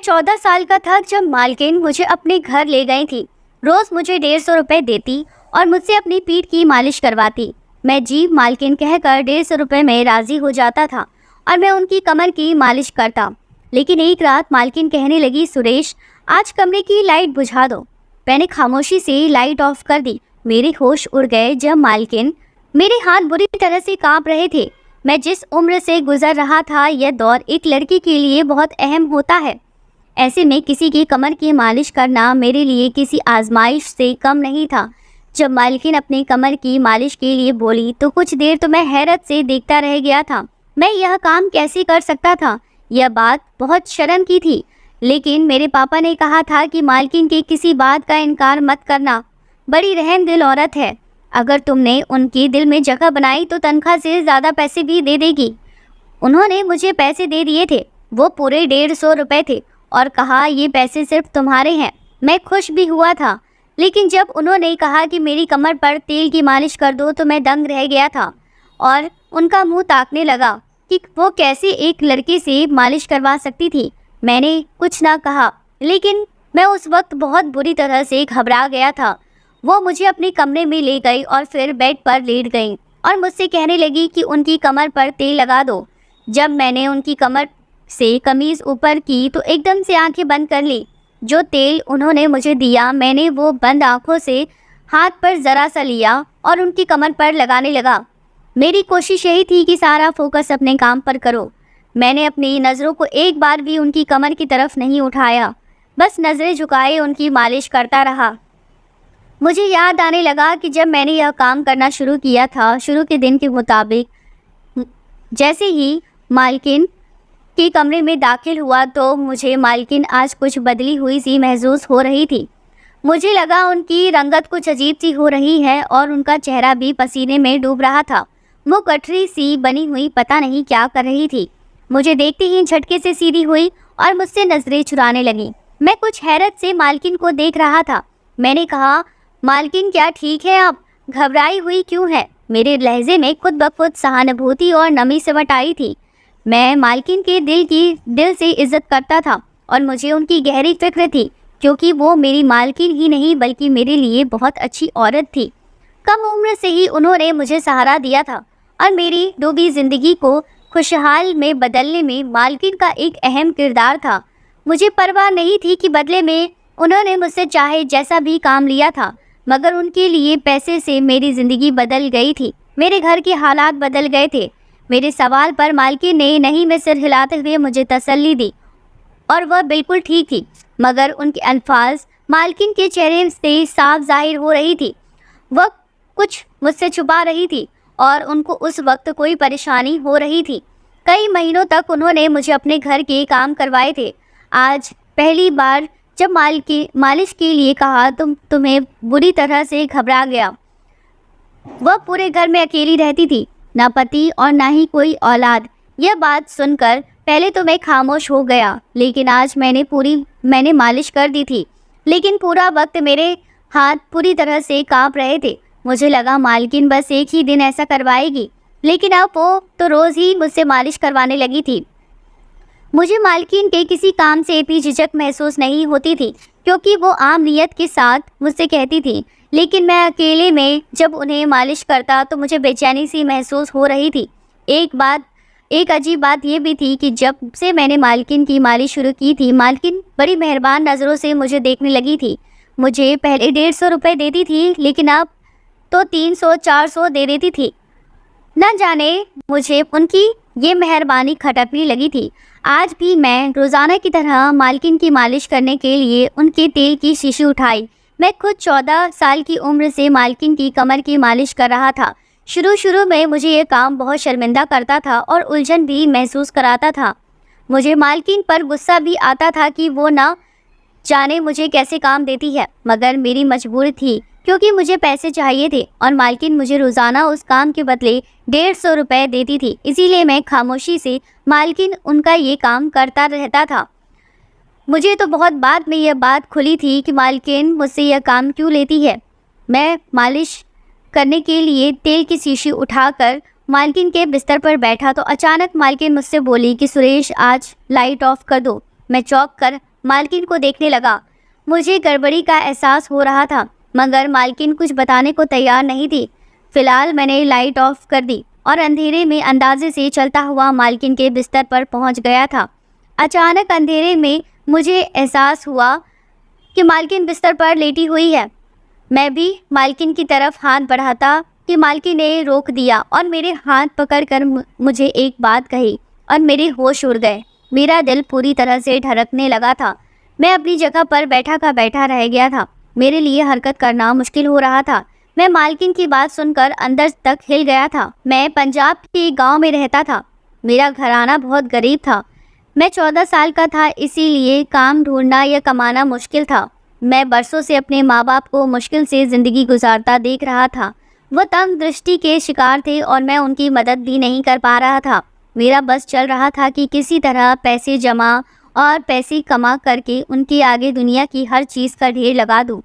मैं 14 साल का था जब मालकिन मुझे अपने घर ले गई थी। रोज़ मुझे 150 रुपये देती और मुझसे अपनी पीठ की मालिश करवाती। मैं जी मालकिन कहकर 150 रुपये में राज़ी हो जाता था और मैं उनकी कमर की मालिश करता। लेकिन एक रात मालकिन कहने लगी, सुरेश आज कमरे की लाइट बुझा दो। मैंने खामोशी से लाइट ऑफ कर दी। मेरे होश उड़ गए जब मालकिन, मेरे हाथ बुरी तरह से कांप रहे थे। मैं जिस उम्र से गुजर रहा था, यह दौर एक लड़की के लिए बहुत अहम होता है। ऐसे में किसी की कमर की मालिश करना मेरे लिए किसी आजमाइश से कम नहीं था। जब मालकिन अपनी कमर की मालिश के लिए बोली तो कुछ देर तो मैं हैरत से देखता रह गया था। मैं यह काम कैसे कर सकता था? यह बात बहुत शर्म की थी। लेकिन मेरे पापा ने कहा था कि मालकिन की किसी बात का इनकार मत करना, बड़ी रहम दिल औरत है। अगर तुमने उनके दिल में जगह बनाई तो तनख्वाह से ज़्यादा पैसे भी दे देगी। उन्होंने मुझे पैसे दे दिए थे, वो पूरे 150 रुपये थे, और कहा ये पैसे सिर्फ तुम्हारे हैं। मैं खुश भी हुआ था, लेकिन जब उन्होंने कहा कि मेरी कमर पर तेल की मालिश कर दो तो मैं दंग रह गया था और उनका मुंह ताकने लगा कि वो कैसे एक लड़के से मालिश करवा सकती थी। मैंने कुछ ना कहा, लेकिन मैं उस वक्त बहुत बुरी तरह से घबरा गया था। वो मुझे अपने कमरे में ले गई और फिर बेड पर लेट गई और मुझसे कहने लगी कि उनकी कमर पर तेल लगा दो। जब मैंने उनकी कमर से कमीज़ ऊपर की तो एकदम से आंखें बंद कर ली। जो तेल उन्होंने मुझे दिया, मैंने वो बंद आंखों से हाथ पर ज़रा सा लिया और उनकी कमर पर लगाने लगा। मेरी कोशिश यही थी कि सारा फोकस अपने काम पर करो। मैंने अपनी नज़रों को एक बार भी उनकी कमर की तरफ नहीं उठाया, बस नज़रें झुकाए उनकी मालिश करता रहा। मुझे याद आने लगा कि जब मैंने यह काम करना शुरू किया था, शुरू के दिन के मुताबिक, जैसे ही मालकिन के कमरे में दाखिल हुआ तो मुझे मालकिन आज कुछ बदली हुई सी महसूस हो रही थी। मुझे लगा उनकी रंगत कुछ अजीब सी हो रही है और उनका चेहरा भी पसीने में डूब रहा था। वो गठरी सी बनी हुई पता नहीं क्या कर रही थी। मुझे देखते ही झटके से सीधी हुई और मुझसे नजरें चुराने लगी। मैं कुछ हैरत से मालकिन को देख रहा था। मैंने कहा, मालकिन क्या ठीक है आप? घबराई हुई क्यों है? मेरे लहजे में खुद ब खुद सहानुभूति और नमी सिमट आई थी। मैं मालकिन के दिल से इज्जत करता था और मुझे उनकी गहरी फिक्र थी, क्योंकि वो मेरी मालकिन ही नहीं बल्कि मेरे लिए बहुत अच्छी औरत थी। कम उम्र से ही उन्होंने मुझे सहारा दिया था और मेरी डूबी ज़िंदगी को खुशहाल में बदलने में मालकिन का एक अहम किरदार था। मुझे परवाह नहीं थी कि बदले में उन्होंने मुझसे चाहे जैसा भी काम लिया था, मगर उनके लिए पैसे से मेरी ज़िंदगी बदल गई थी। मेरे घर के हालात बदल गए थे। मेरे सवाल पर मालकिन ने नहीं में सिर हिलाते हुए मुझे तसल्ली दी और वह बिल्कुल ठीक थी, मगर उनके अल्फाज मालकिन के चेहरे से साफ जाहिर हो रही थी। वह कुछ मुझसे छुपा रही थी और उनको उस वक्त कोई परेशानी हो रही थी। कई महीनों तक उन्होंने मुझे अपने घर के काम करवाए थे। आज पहली बार जब मालिश के लिए कहा तो तुम्हें बुरी तरह से घबरा गया। वह पूरे घर में अकेली रहती थी, ना पति और ना ही कोई औलाद। यह बात सुनकर पहले तो मैं खामोश हो गया, लेकिन आज मैंने मालिश कर दी थी, लेकिन पूरा वक्त मेरे हाथ पूरी तरह से कांप रहे थे। मुझे लगा मालकिन बस एक ही दिन ऐसा करवाएगी, लेकिन अब वो तो रोज़ ही मुझसे मालिश करवाने लगी थी। मुझे मालकिन के किसी काम से भी झिझक महसूस नहीं होती थी, क्योंकि वो आम नियत के साथ मुझसे कहती थी। लेकिन मैं अकेले में जब उन्हें मालिश करता तो मुझे बेचैनी सी महसूस हो रही थी। एक अजीब बात यह भी थी कि जब से मैंने मालकिन की मालिश शुरू की थी, मालकिन बड़ी मेहरबान नज़रों से मुझे देखने लगी थी। मुझे पहले 150 रुपये देती थी, लेकिन अब तो 300-400 दे देती थी। न जाने मुझे उनकी ये मेहरबानी खटकने लगी थी। आज भी मैं रोज़ाना की तरह मालकिन की मालिश करने के लिए उनके तेल की शीशी उठाई। मैं खुद 14 साल की उम्र से मालकिन की कमर की मालिश कर रहा था। शुरू में मुझे ये काम बहुत शर्मिंदा करता था और उलझन भी महसूस कराता था। मुझे मालकिन पर गुस्सा भी आता था कि वो ना जाने मुझे कैसे काम देती है, मगर मेरी मजबूरी थी, क्योंकि मुझे पैसे चाहिए थे और मालकिन मुझे रोज़ाना उस काम के बदले 150 रुपये देती थी। इसीलिए मैं खामोशी से मालकिन उनका ये काम करता रहता था। मुझे तो बहुत बाद में यह बात खुली थी कि मालकिन मुझसे यह काम क्यों लेती है। मैं मालिश करने के लिए तेल की शीशी उठाकर मालकिन के बिस्तर पर बैठा तो अचानक मालकिन मुझसे बोली कि सुरेश आज लाइट ऑफ कर दो। मैं चौंक कर मालकिन को देखने लगा। मुझे गड़बड़ी का एहसास हो रहा था, मगर मालकिन कुछ बताने को तैयार नहीं थी। फिलहाल मैंने लाइट ऑफ कर दी और अंधेरे में अंदाजे से चलता हुआ मालकिन के बिस्तर पर पहुंच गया था। अचानक अंधेरे में मुझे एहसास हुआ कि मालकिन बिस्तर पर लेटी हुई है। मैं भी मालकिन की तरफ हाथ बढ़ाता कि मालकिन ने रोक दिया और मेरे हाथ पकड़कर मुझे एक बात कही और मेरे होश उड़ गए। मेरा दिल पूरी तरह से धड़कने लगा था। मैं अपनी जगह पर बैठा का बैठा रह गया था। मेरे लिए हरकत करना मुश्किल हो रहा था। मैं मालकिन की बात सुनकर अंदर तक हिल गया था। मैं पंजाब के गांव में रहता था। मेरा घराना बहुत गरीब था। मैं 14 साल का था, इसीलिए काम ढूंढना या कमाना मुश्किल था। मैं बरसों से अपने माँ बाप को मुश्किल से ज़िंदगी गुजारता देख रहा था। वो तंग दृष्टि के शिकार थे और मैं उनकी मदद भी नहीं कर पा रहा था। मेरा बस चल रहा था कि किसी तरह पैसे जमा और पैसे कमा करके उनके आगे दुनिया की हर चीज़ का ढेर लगा दूं।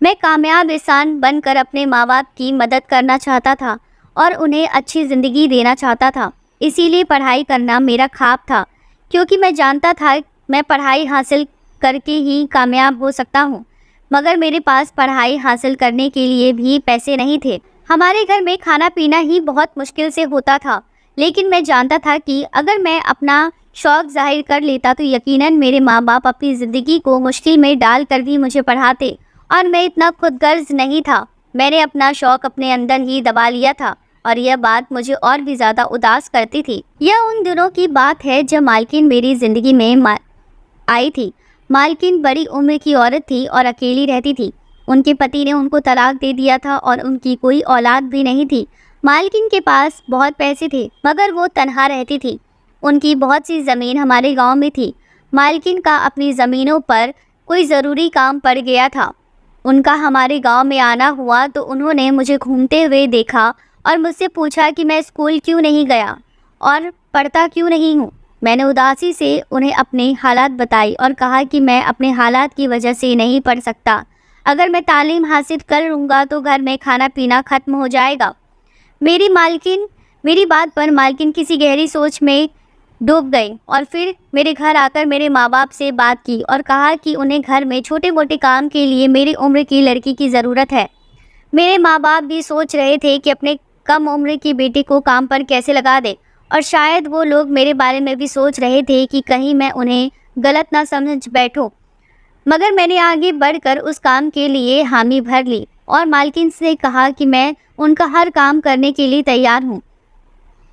मैं कामयाब इंसान बनकर अपने माँ बाप की मदद करना चाहता था और उन्हें अच्छी ज़िंदगी देना चाहता था। इसीलिए पढ़ाई करना मेरा ख्वाब था, क्योंकि मैं जानता था मैं पढ़ाई हासिल करके ही कामयाब हो सकता हूँ। मगर मेरे पास पढ़ाई हासिल करने के लिए भी पैसे नहीं थे। हमारे घर में खाना पीना ही बहुत मुश्किल से होता था, लेकिन मैं जानता था कि अगर मैं अपना शौक़ जाहिर कर लेता तो यकीनन मेरे माँ बाप अपनी ज़िंदगी को मुश्किल में डाल कर भी मुझे पढ़ाते। और मैं इतना खुदगर्ज नहीं था। मैंने अपना शौक़ अपने अंदर ही दबा लिया था और यह बात मुझे और भी ज़्यादा उदास करती थी। यह उन दिनों की बात है जब मालकिन मेरी ज़िंदगी में आई थी। मालकिन बड़ी उम्र की औरत थी और अकेली रहती थी। उनके पति ने उनको तलाक दे दिया था और उनकी कोई औलाद भी नहीं थी। मालकिन के पास बहुत पैसे थे, मगर वो तनहा रहती थी। उनकी बहुत सी ज़मीन हमारे गांव में थी। मालकिन का अपनी ज़मीनों पर कोई ज़रूरी काम पड़ गया था। उनका हमारे गांव में आना हुआ तो उन्होंने मुझे घूमते हुए देखा और मुझसे पूछा कि मैं स्कूल क्यों नहीं गया और पढ़ता क्यों नहीं हूँ। मैंने उदासी से उन्हें अपने हालात बताई और कहा कि मैं अपने हालात की वजह से नहीं पढ़ सकता। अगर मैं तालीम हासिल कर लूँगा तो घर में खाना पीना ख़त्म हो जाएगा। मेरी बात पर मालकिन किसी गहरी सोच में डूब गई और फिर मेरे घर आकर मेरे माँ बाप से बात की और कहा कि उन्हें घर में छोटे मोटे काम के लिए मेरी उम्र की लड़की की ज़रूरत है। मेरे माँ बाप भी सोच रहे थे कि अपने कम उम्र की बेटी को काम पर कैसे लगा दे, और शायद वो लोग मेरे बारे में भी सोच रहे थे कि कहीं मैं उन्हें गलत ना समझ बैठूं। मगर मैंने आगे बढ़कर उस काम के लिए हामी भर ली और मालकिन से कहा कि मैं उनका हर काम करने के लिए तैयार हूँ।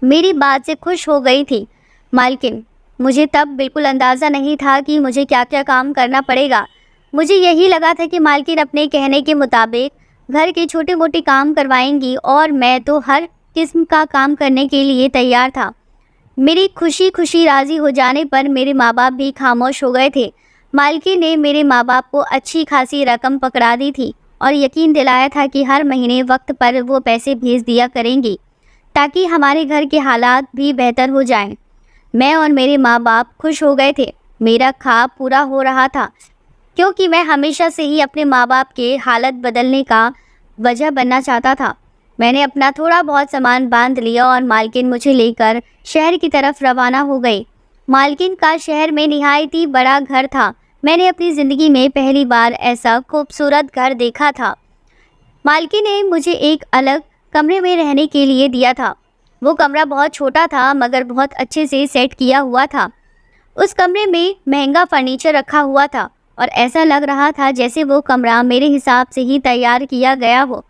मेरी बात से खुश हो गई थी मालकिन। मुझे तब बिल्कुल अंदाज़ा नहीं था कि मुझे क्या क्या काम करना पड़ेगा। मुझे यही लगा था कि मालकिन अपने कहने के मुताबिक घर के छोटे मोटे काम करवाएंगी और मैं तो हर किस्म का काम करने के लिए तैयार था। मेरी खुशी खुशी राज़ी हो जाने पर मेरे माँ बाप भी खामोश हो गए थे। मालकिन ने मेरे माँ बाप को अच्छी खासी रकम पकड़ा दी थी और यकीन दिलाया था कि हर महीने वक्त पर वो पैसे भेज दिया करेंगी ताकि हमारे घर के हालात भी बेहतर हो जाएं। मैं और मेरे माँ बाप खुश हो गए थे। मेरा ख्वाब पूरा हो रहा था, क्योंकि मैं हमेशा से ही अपने माँ बाप के हालत बदलने का वजह बनना चाहता था। मैंने अपना थोड़ा बहुत सामान बांध लिया और मालकिन मुझे लेकर शहर की तरफ रवाना हो गई। मालकिन का शहर में निहायत ही बड़ा घर था। मैंने अपनी ज़िंदगी में पहली बार ऐसा खूबसूरत घर देखा था। मालकिन ने मुझे एक अलग कमरे में रहने के लिए दिया था। वो कमरा बहुत छोटा था, मगर बहुत अच्छे से सेट किया हुआ था। उस कमरे में महंगा फर्नीचर रखा हुआ था और ऐसा लग रहा था जैसे वो कमरा मेरे हिसाब से ही तैयार किया गया हो।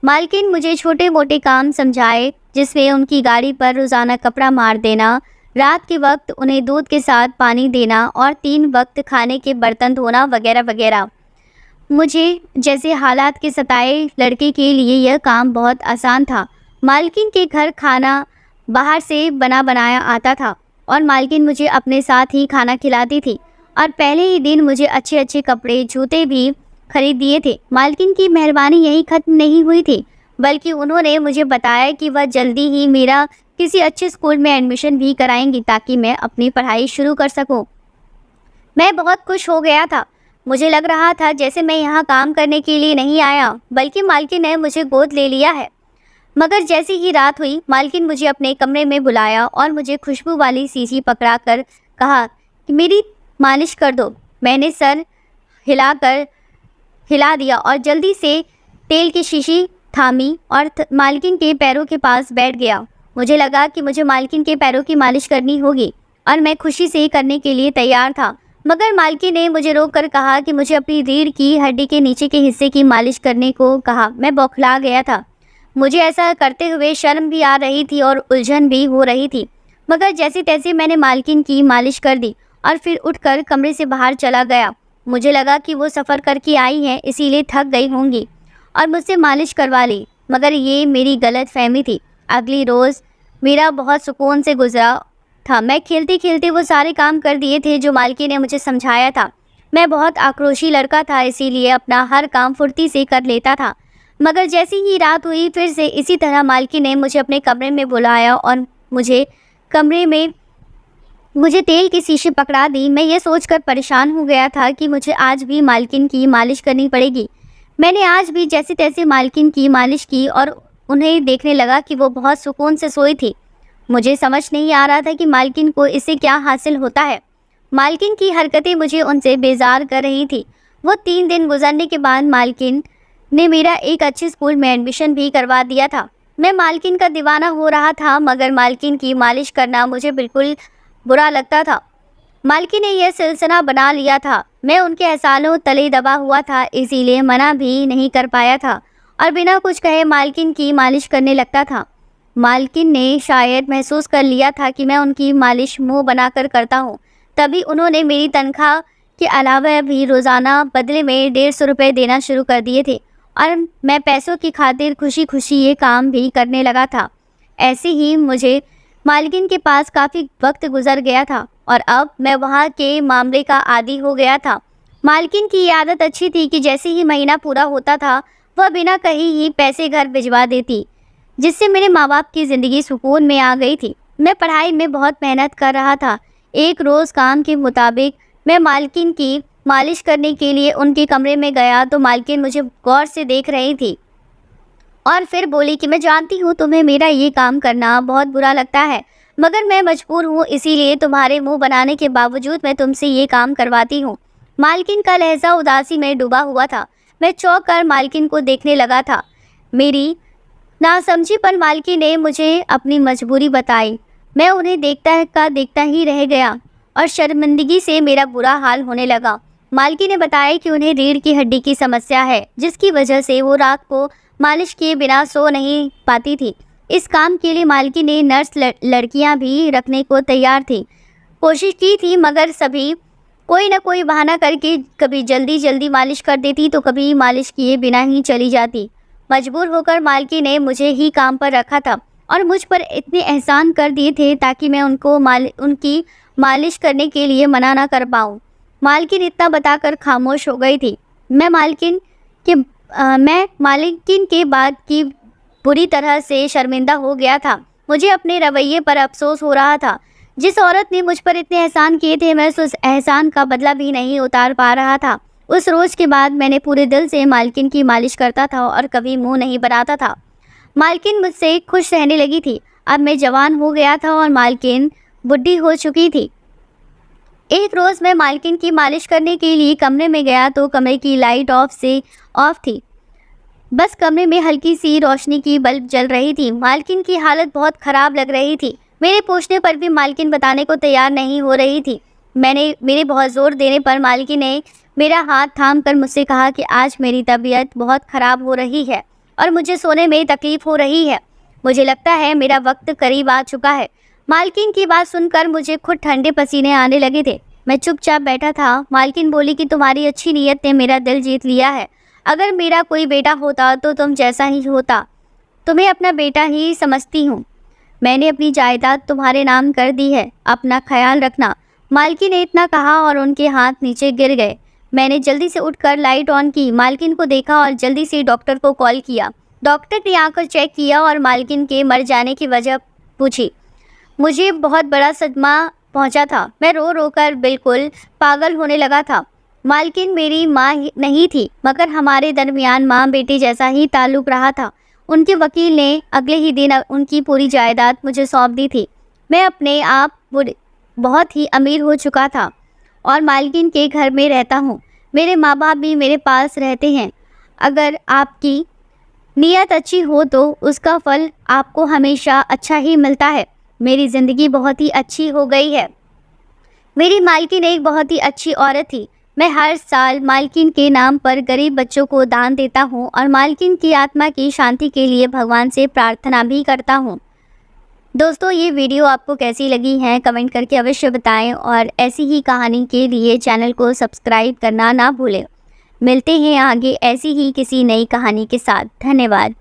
मालकिन मुझे छोटे मोटे काम समझाए, जिसमें उनकी गाड़ी पर रोज़ाना कपड़ा मार देना, रात के वक्त उन्हें दूध के साथ पानी देना और 3 वक्त खाने के बर्तन धोना वगैरह वगैरह। मुझे जैसे हालात के सताए लड़के के लिए यह काम बहुत आसान था। मालकिन के घर खाना बाहर से बना बनाया आता था और मालकिन मुझे अपने साथ ही खाना खिलाती थी और पहले ही दिन मुझे अच्छे अच्छे कपड़े जूते भी खरीद दिए थे। मालकिन की मेहरबानी यही ख़त्म नहीं हुई थी, बल्कि उन्होंने मुझे बताया कि वह जल्दी ही मेरा किसी अच्छे स्कूल में एडमिशन भी कराएंगी ताकि मैं अपनी पढ़ाई शुरू कर सकूं। मैं बहुत खुश हो गया था। मुझे लग रहा था जैसे मैं यहाँ काम करने के लिए नहीं आया, बल्कि मालकिन ने मुझे गोद ले लिया है। मगर जैसे ही रात हुई, मालकिन मुझे अपने कमरे में बुलाया और मुझे खुशबू वाली शीशी पकड़ा कर कहा कि मेरी मालिश कर दो। मैंने सर हिला दिया और जल्दी से तेल की शीशी थामी और मालकिन के पैरों के पास बैठ गया। मुझे लगा कि मुझे मालकिन के पैरों की मालिश करनी होगी और मैं खुशी से करने के लिए तैयार था, मगर मालकिन ने मुझे रोककर कहा कि मुझे अपनी रीढ़ की हड्डी के नीचे के हिस्से की मालिश करने को कहा। मैं बौखला गया था। मुझे ऐसा करते हुए शर्म भी आ रही थी और उलझन भी हो रही थी, मगर जैसे तैसे मैंने मालकिन की मालिश कर दी और फिर उठकर कमरे से बाहर चला गया। मुझे लगा कि वो सफ़र करके आई हैं, इसीलिए थक गई होंगी और मुझसे मालिश करवा ली, मगर ये मेरी गलत फहमी थी। अगली रोज़ मेरा बहुत सुकून से गुजरा था। मैं खेलते खेलते वो सारे काम कर दिए थे जो मालकिन ने मुझे समझाया था। मैं बहुत आक्रोशी लड़का था, इसीलिए अपना हर काम फुर्ती से कर लेता था, मगर जैसी ही रात हुई फिर से इसी तरह मालकिन ने मुझे अपने कमरे में बुलाया और मुझे तेल की शीशी पकड़ा दी। मैं ये सोचकर परेशान हो गया था कि मुझे आज भी मालकिन की मालिश करनी पड़ेगी। मैंने आज भी जैसे तैसे मालकिन की मालिश की और उन्हें देखने लगा कि वो बहुत सुकून से सोई थी। मुझे समझ नहीं आ रहा था कि मालकिन को इससे क्या हासिल होता है। मालकिन की हरकतें मुझे उनसे बेजार कर रही थी। वो 3 दिन गुजरने के बाद मालकिन ने मेरा एक अच्छे स्कूल में एडमिशन भी करवा दिया था। मैं मालकिन का दीवाना हो रहा था, मगर मालकिन की मालिश करना मुझे बिल्कुल बुरा लगता था। मालकिन ने यह सिलसिला बना लिया था। मैं उनके एहसानों तले दबा हुआ था, इसीलिए मना भी नहीं कर पाया था और बिना कुछ कहे मालकिन की मालिश करने लगता था। मालकिन ने शायद महसूस कर लिया था कि मैं उनकी मालिश मुंह बनाकर करता हूँ, तभी उन्होंने मेरी तनख्वाह के अलावा भी रोज़ाना बदले में 150 रुपये देना शुरू कर दिए थे और मैं पैसों की खातिर खुशी खुशी ये काम भी करने लगा था। ऐसे ही मुझे मालकिन के पास काफ़ी वक्त गुजर गया था और अब मैं वहाँ के मामले का आदी हो गया था। मालकिन की ये आदत अच्छी थी कि जैसे ही महीना पूरा होता था वह बिना कहीं ही पैसे घर भिजवा देती, जिससे मेरे माँ बाप की ज़िंदगी सुकून में आ गई थी। मैं पढ़ाई में बहुत मेहनत कर रहा था। एक रोज़ काम के मुताबिक मैं मालकिन की मालिश करने के लिए उनके कमरे में गया तो मालकिन मुझे गौर से देख रही थी और फिर बोली कि मैं जानती हूँ तुम्हें मेरा ये काम करना बहुत बुरा लगता है, मगर मैं मजबूर हूँ, इसीलिए तुम्हारे मुंह बनाने के बावजूद मैं तुमसे ये काम करवाती हूँ। मालकिन का लहजा उदासी में डूबा हुआ था। मैं चौंक कर मालकिन को देखने लगा था। मेरी नासमझी पर मालकिन ने मुझे अपनी मजबूरी बताई। मैं उन्हें देखता ही रह गया और शर्मिंदगी से मेरा बुरा हाल होने लगा। मालकिन ने बताया कि उन्हें रीढ़ की हड्डी की समस्या है, जिसकी वजह से वो रात को मालिश किए बिना सो नहीं पाती थी। इस काम के लिए मालकिन ने नर्स लड़कियां भी रखने को तैयार थी। कोशिश की थी, मगर सभी कोई न कोई बहाना करके कभी जल्दी मालिश कर देती तो कभी मालिश किए बिना ही चली जाती। मजबूर होकर मालकिन ने मुझे ही काम पर रखा था और मुझ पर इतने एहसान कर दिए थे ताकि मैं उनकी मालिश करने के लिए मना ना कर पाऊँ। मालकिन इतना बताकर खामोश हो गई थी। मैं मालकिन के बाद की बुरी तरह से शर्मिंदा हो गया था। मुझे अपने रवैये पर अफसोस हो रहा था। जिस औरत ने मुझ पर इतने एहसान किए थे, मैं उस एहसान का बदला भी नहीं उतार पा रहा था। उस रोज़ के बाद मैंने पूरे दिल से मालकिन की मालिश करता था और कभी मुंह नहीं बनाता था। मालकिन मुझसे खुश रहने लगी थी। अब मैं जवान हो गया था और मालकिन बुढ़ी हो चुकी थी। एक रोज़ मैं मालकिन की मालिश करने के लिए कमरे में गया तो कमरे की लाइट ऑफ थी। बस कमरे में हल्की सी रोशनी की बल्ब जल रही थी। मालकिन की हालत बहुत ख़राब लग रही थी। मेरे पूछने पर भी मालकिन बताने को तैयार नहीं हो रही थी। मेरे बहुत ज़ोर देने पर मालकिन ने मेरा हाथ थाम कर मुझसे कहा कि आज मेरी तबीयत बहुत ख़राब हो रही है और मुझे सोने में तकलीफ़ हो रही है। मुझे लगता है मेरा वक्त करीब आ चुका है। मालकिन की बात सुनकर मुझे खुद ठंडे पसीने आने लगे थे। मैं चुपचाप बैठा था। मालकिन बोली कि तुम्हारी अच्छी नीयत ने मेरा दिल जीत लिया है। अगर मेरा कोई बेटा होता तो तुम जैसा ही होता। तुम्हें अपना बेटा ही समझती हूँ। मैंने अपनी जायदाद तुम्हारे नाम कर दी है, अपना ख्याल रखना। मालकिन ने इतना कहा और उनके हाथ नीचे गिर गए। मैंने जल्दी से उठकर लाइट ऑन की, मालकिन को देखा और जल्दी से डॉक्टर को कॉल किया। डॉक्टर ने आकर चेक किया और मालकिन के मर जाने की वजह पूछी। मुझे बहुत बड़ा सदमा पहुंचा था। मैं रो रो कर बिल्कुल पागल होने लगा था। मालकिन मेरी माँ नहीं थी, मगर हमारे दरमियान माँ बेटे जैसा ही ताल्लुक़ रहा था। उनके वकील ने अगले ही दिन उनकी पूरी जायदाद मुझे सौंप दी थी। मैं अपने आप बहुत ही अमीर हो चुका था। और मालकिन के घर में रहता हूँ। मेरे माँ बाप भी मेरे पास रहते हैं। अगर आपकी नीयत अच्छी हो तो उसका फल आपको हमेशा अच्छा ही मिलता है। मेरी ज़िंदगी बहुत ही अच्छी हो गई है। मेरी मालकिन एक बहुत ही अच्छी औरत थी। मैं हर साल मालकिन के नाम पर गरीब बच्चों को दान देता हूँ और मालकिन की आत्मा की शांति के लिए भगवान से प्रार्थना भी करता हूँ। दोस्तों, ये वीडियो आपको कैसी लगी है कमेंट करके अवश्य बताएं और ऐसी ही कहानी के लिए चैनल को सब्सक्राइब करना ना भूलें। मिलते हैं आगे ऐसी ही किसी नई कहानी के साथ। धन्यवाद।